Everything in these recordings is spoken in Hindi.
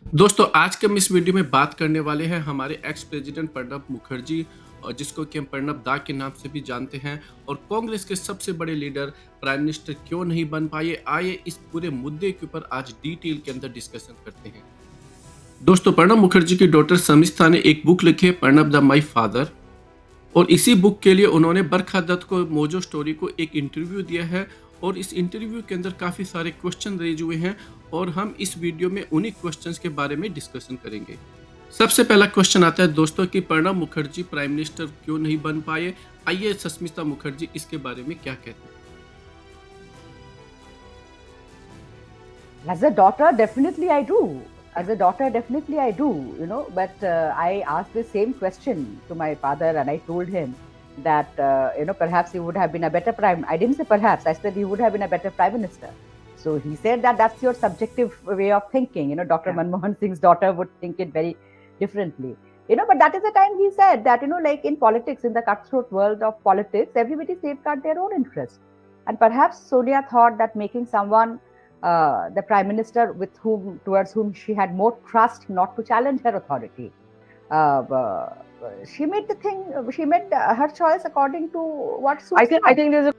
दोस्तों आज के हम इस वीडियो में बात करने वाले हैं हमारे एक्स प्रेसिडेंट प्रणब मुखर्जी और जिसको कि हम प्रणब दा के नाम से भी जानते हैं और कांग्रेस के सबसे बड़े लीडर प्राइम मिनिस्टर क्यों नहीं बन पाए। आइए इस पूरे मुद्दे के ऊपर आज डिटेल के अंदर डिस्कशन करते हैं। दोस्तों प्रणब मुखर्जी की डॉटर शमिष्ठा ने एक बुक लिखी है प्रणब द माई फादर और इसी बुक के लिए उन्होंने बरखा दत्त को मोजो स्टोरी को एक इंटरव्यू दिया है और इस इंटरव्यू के अंदर काफी सारे क्वेश्चन रेज हुए हैं और हम इस वीडियो में उन्हीं क्वेश्चंस के बारे में डिस्कशन करेंगे। सबसे पहला क्वेश्चन आता है दोस्तों कि प्रणब मुखर्जी प्राइम मिनिस्टर क्यों नहीं बन पाए। आइए सुष्मिता मुखर्जी इसके बारे में क्या कहते हैं। As a daughter, definitely I do. As a daughter, definitely I do, But I asked the same question to my father and I told him that, perhaps he would have been a better I didn't say perhaps, I said he would have been a better prime minister. So he said that that's your subjective way of thinking. Dr. Yeah. Manmohan Singh's daughter would think it very differently. But that is the time he said that, like in politics, in the cutthroat world of politics, everybody safeguard their own interests. And perhaps Sonia thought that making someone the prime minister towards whom she had more trust not to challenge her authority. She made her choice according to what suits her. I think there's a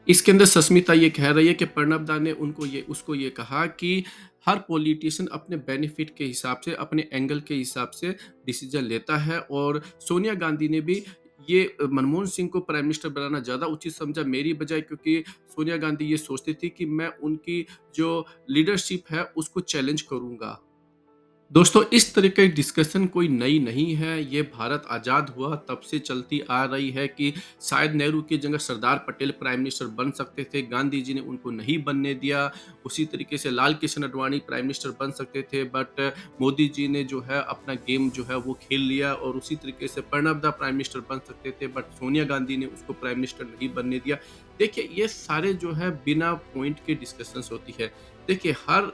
इसके अंदर सुष्मिता ये कह रही है कि प्रणब दा ने उसको ये कहा कि हर पॉलिटिशियन अपने बेनिफिट के हिसाब से अपने एंगल के हिसाब से डिसीजन लेता है और सोनिया गांधी ने भी ये मनमोहन सिंह को प्राइम मिनिस्टर बनाना ज़्यादा उचित समझा मेरी बजाय, क्योंकि सोनिया गांधी ये सोचती थी कि मैं उनकी जो लीडरशिप है उसको चैलेंज करूंगा। दोस्तों इस तरह की डिस्कशन कोई नई नहीं है, ये भारत आज़ाद हुआ तब से चलती आ रही है कि शायद नेहरू की जगह सरदार पटेल प्राइम मिनिस्टर बन सकते थे, गांधी जी ने उनको नहीं बनने दिया। उसी तरीके से लाल कृष्ण आडवाणी प्राइम मिनिस्टर बन सकते थे बट मोदी जी ने जो है अपना गेम जो है वो खेल लिया और उसी तरीके से प्रणब दा प्राइम मिनिस्टर बन सकते थे बट सोनिया गांधी ने उसको प्राइम मिनिस्टर नहीं बनने दिया। देखिए ये सारे जो है बिना पॉइंट के डिस्कशंस होती है। देखिए हर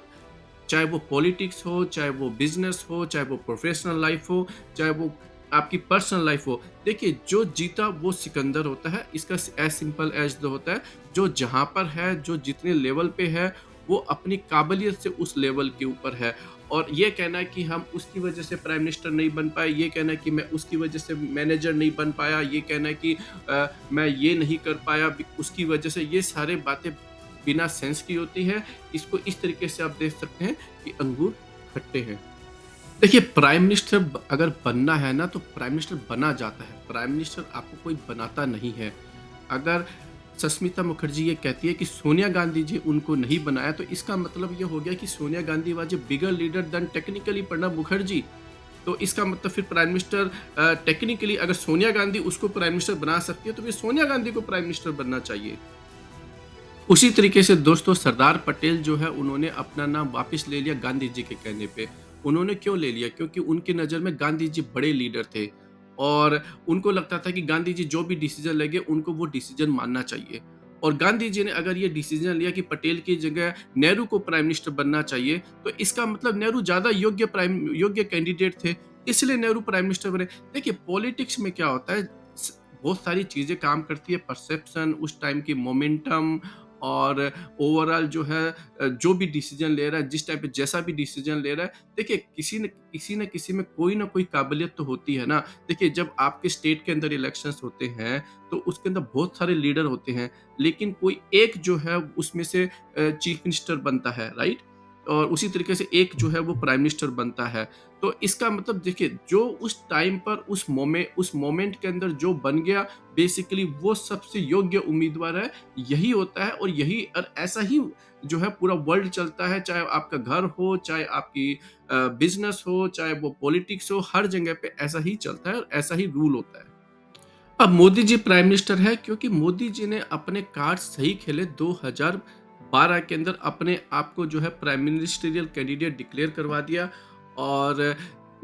चाहे वो पॉलिटिक्स हो, चाहे वो बिजनेस हो, चाहे वो प्रोफेशनल लाइफ हो, चाहे वो आपकी पर्सनल लाइफ हो। देखिए जो जीता वो सिकंदर होता है, इसका एज सिंपल एज होता है। जो जहाँ पर है, जो जितने लेवल पे है, वो अपनी काबिलियत से उस लेवल के ऊपर है। और ये कहना है कि हम उसकी वजह से प्राइम मिनिस्टर नहीं बन पाए, ये कहना है कि मैं उसकी वजह से मैनेजर नहीं बन पाया, ये कहना है कि मैं ये नहीं कर पाया उसकी वजह से, ये सारे बातें बिना सेंस की होती है। इसको इस तरीके से आप देख सकते हैं कि अंगूर खट्टे हैं। देखिए प्राइम मिनिस्टर अगर बनना है ना तो प्राइम मिनिस्टर बना जाता है, प्राइम मिनिस्टर आपको कोई बनाता नहीं है। अगर सुष्मिता मुखर्जी ये कहती है कि सोनिया गांधी जी उनको नहीं बनाया तो इसका मतलब ये हो गया कि Sonia Gandhi was a bigger leader then technically Pranab Mukherjee. तो इसका मतलब फिर प्राइम मिनिस्टर टेक्निकली अगर सोनिया गांधी उसको प्राइम मिनिस्टर बना सकती है तो फिर सोनिया गांधी को प्राइम मिनिस्टर बनना चाहिए। उसी तरीके से दोस्तों सरदार पटेल जो है उन्होंने अपना नाम वापस ले लिया गांधी जी के कहने पे। उन्होंने क्यों ले लिया? क्योंकि उनकी नज़र में गांधी जी बड़े लीडर थे और उनको लगता था कि गांधी जी जो भी डिसीजन लेंगे उनको वो डिसीजन मानना चाहिए। और गांधी जी ने अगर ये डिसीजन लिया कि पटेल की जगह नेहरू को प्राइम मिनिस्टर बनना चाहिए तो इसका मतलब नेहरू ज़्यादा योग्य कैंडिडेट थे, इसलिए नेहरू प्राइम मिनिस्टर बने। देखिए पॉलिटिक्स में क्या होता है, बहुत सारी चीज़ें काम करती है, परसेप्शन, उस टाइम की मोमेंटम और ओवरऑल जो है जो भी डिसीजन ले रहा है, जिस टाइम पे जैसा भी डिसीजन ले रहा है, देखिए किसी में कोई ना कोई काबिलियत तो होती है ना। देखिए जब आपके स्टेट के अंदर इलेक्शंस होते हैं तो उसके अंदर बहुत सारे लीडर होते हैं, लेकिन कोई एक जो है उसमें से चीफ मिनिस्टर बनता है, राइट? और उसी तरीके से एक जो है वो प्राइम मिनिस्टर बनता है। तो इसका मतलब देखिए जो उस टाइम पर उस मोमेंट के अंदर जो बन गया, बेसिकली वो सबसे योग्य उम्मीदवार है। यही होता है और यही और ऐसा ही जो है पूरा वर्ल्ड चलता है, चाहे आपका घर हो, चाहे आपकी बिजनेस हो, चाहे वो पॉलिटिक्स हो, हर जगह पे ऐसा ही चलता है और ऐसा ही रूल होता है। अब मोदी जी प्राइम मिनिस्टर है क्योंकि मोदी जी ने अपने कार्ड सही खेले। 2012 के अंदर अपने आप को जो है प्राइम मिनिस्टरियल कैंडिडेट डिक्लेयर करवा दिया और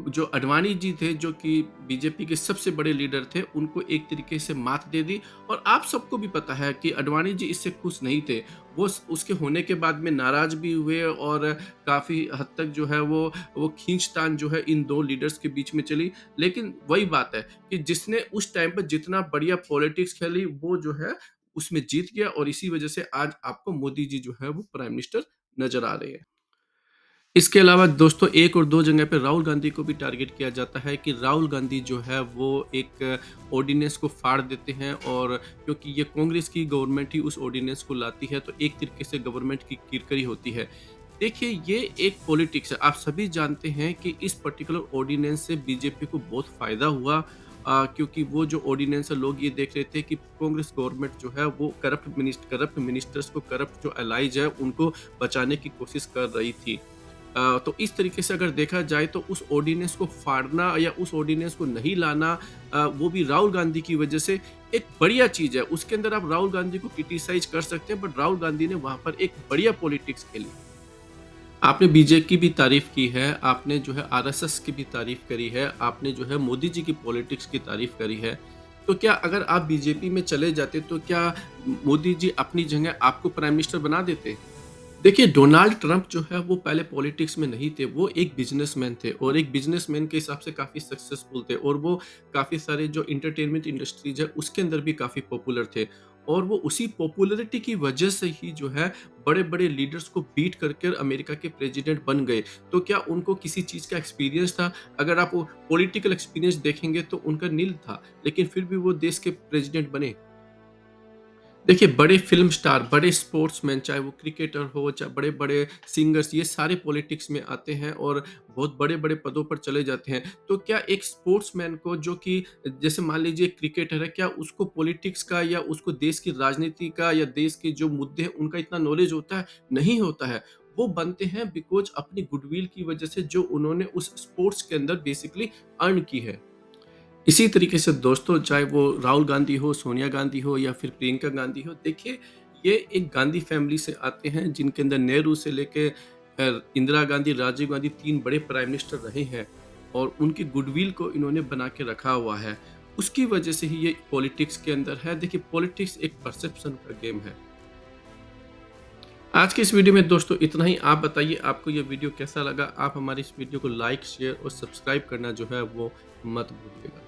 जो अडवाणी जी थे जो कि बीजेपी के सबसे बड़े लीडर थे, उनको एक तरीके से मात दे दी। और आप सबको भी पता है कि अडवाणी जी इससे खुश नहीं थे। वो उसके होने के बाद में नाराज भी हुए और काफ़ी हद तक जो है वो खींचतान जो है इन दो लीडर्स के बीच में चली। लेकिन वही बात है कि जिसने उस टाइम पर जितना बढ़िया पॉलिटिक्स खेली वो जो है उसमें जीत गया और इसी वजह से आज आपको मोदी जी जो है वो प्राइम मिनिस्टर नजर आ रहे हैं। इसके अलावा दोस्तों एक और 2 जगह पे राहुल गांधी को भी टारगेट किया जाता है कि राहुल गांधी जो है वो एक ऑर्डिनेंस को फाड़ देते हैं, और क्योंकि ये कांग्रेस की गवर्नमेंट ही उस ऑर्डिनेंस को लाती है, तो एक तरीके से गवर्नमेंट की किरकिरी होती है। देखिए, ये एक पॉलिटिक्स है। आप सभी जानते हैं कि इस पर्टिकुलर ऑर्डिनेंस से बीजेपी को बहुत फ़ायदा हुआ, क्योंकि वो जो ऑर्डिनेंस है, लोग ये देख रहे थे कि कांग्रेस गवर्नमेंट जो है वो करप्ट मिनिस्टर्स को, करप्ट जो एलाइज़ है उनको बचाने की कोशिश कर रही थी। तो इस तरीके से अगर देखा जाए तो उस ऑर्डिनेंस को फाड़ना या उस ऑर्डिनेंस को नहीं लाना, वो भी राहुल गांधी की वजह से, एक बढ़िया चीज़ है। उसके अंदर आप राहुल गांधी को क्रिटिसाइज़ कर सकते हैं, बट राहुल गांधी ने वहाँ पर एक बढ़िया पॉलिटिक्स खेली। आपने बीजेपी की भी तारीफ़ की है, आपने जो है आरएसएस की भी तारीफ़ करी है, आपने जो है मोदी जी की पॉलिटिक्स की तारीफ़ करी है। तो क्या अगर आप बीजेपी में चले जाते तो क्या मोदी जी अपनी जगह आपको प्राइम मिनिस्टर बना देते? देखिए, डोनाल्ड ट्रंप जो है वो पहले पॉलिटिक्स में नहीं थे, वो एक बिज़नेसमैन थे, और एक बिज़नेसमैन के हिसाब से काफ़ी सक्सेसफुल थे, और वो काफ़ी सारे जो एंटरटेनमेंट इंडस्ट्रीज़ है उसके अंदर भी काफ़ी पॉपुलर थे, और वो उसी पॉपुलैरिटी की वजह से ही जो है बड़े-बड़े लीडर्स को बीट करके अमेरिका के प्रेज़िडेंट बन गए। तो क्या उनको किसी चीज़ का एक्सपीरियंस था? अगर आप पॉलिटिकल एक्सपीरियंस देखेंगे तो उनका नील था, लेकिन फिर भी वो देश के प्रेज़िडेंट बने। देखिए, बड़े फ़िल्म स्टार, बड़े स्पोर्ट्समैन, चाहे वो क्रिकेटर हो, चाहे बड़े-बड़े सिंगर्स, ये सारे पॉलिटिक्स में आते हैं और बहुत बड़े-बड़े पदों पर चले जाते हैं। तो क्या एक स्पोर्ट्समैन को, जो कि जैसे मान लीजिए क्रिकेटर है, क्या उसको पॉलिटिक्स का या उसको देश की राजनीति का या देश के जो मुद्दे हैं, उनका इतना नॉलेज होता है? नहीं होता है। वो बनते हैं बिकॉज़ अपनी गुडविल की वजह से, जो उन्होंने उस स्पोर्ट्स के अंदर बेसिकली अर्न की है। इसी तरीके से दोस्तों, चाहे वो राहुल गांधी हो, सोनिया गांधी हो या फिर प्रियंका गांधी हो, देखिए, ये एक गांधी फैमिली से आते हैं जिनके अंदर नेहरू से लेके इंदिरा गांधी, राजीव गांधी 3 बड़े प्राइम मिनिस्टर रहे हैं, और उनकी गुडविल को इन्होंने बना के रखा हुआ है। उसकी वजह से ही ये पॉलिटिक्स के अंदर है। देखिए, पॉलिटिक्स एक परसेप्शन का गेम है। आज के इस वीडियो में दोस्तों इतना ही। आप बताइए आपको ये वीडियो कैसा लगा? आप हमारी इस वीडियो को लाइक, शेयर और सब्सक्राइब करना जो है वो मत भूलिएगा।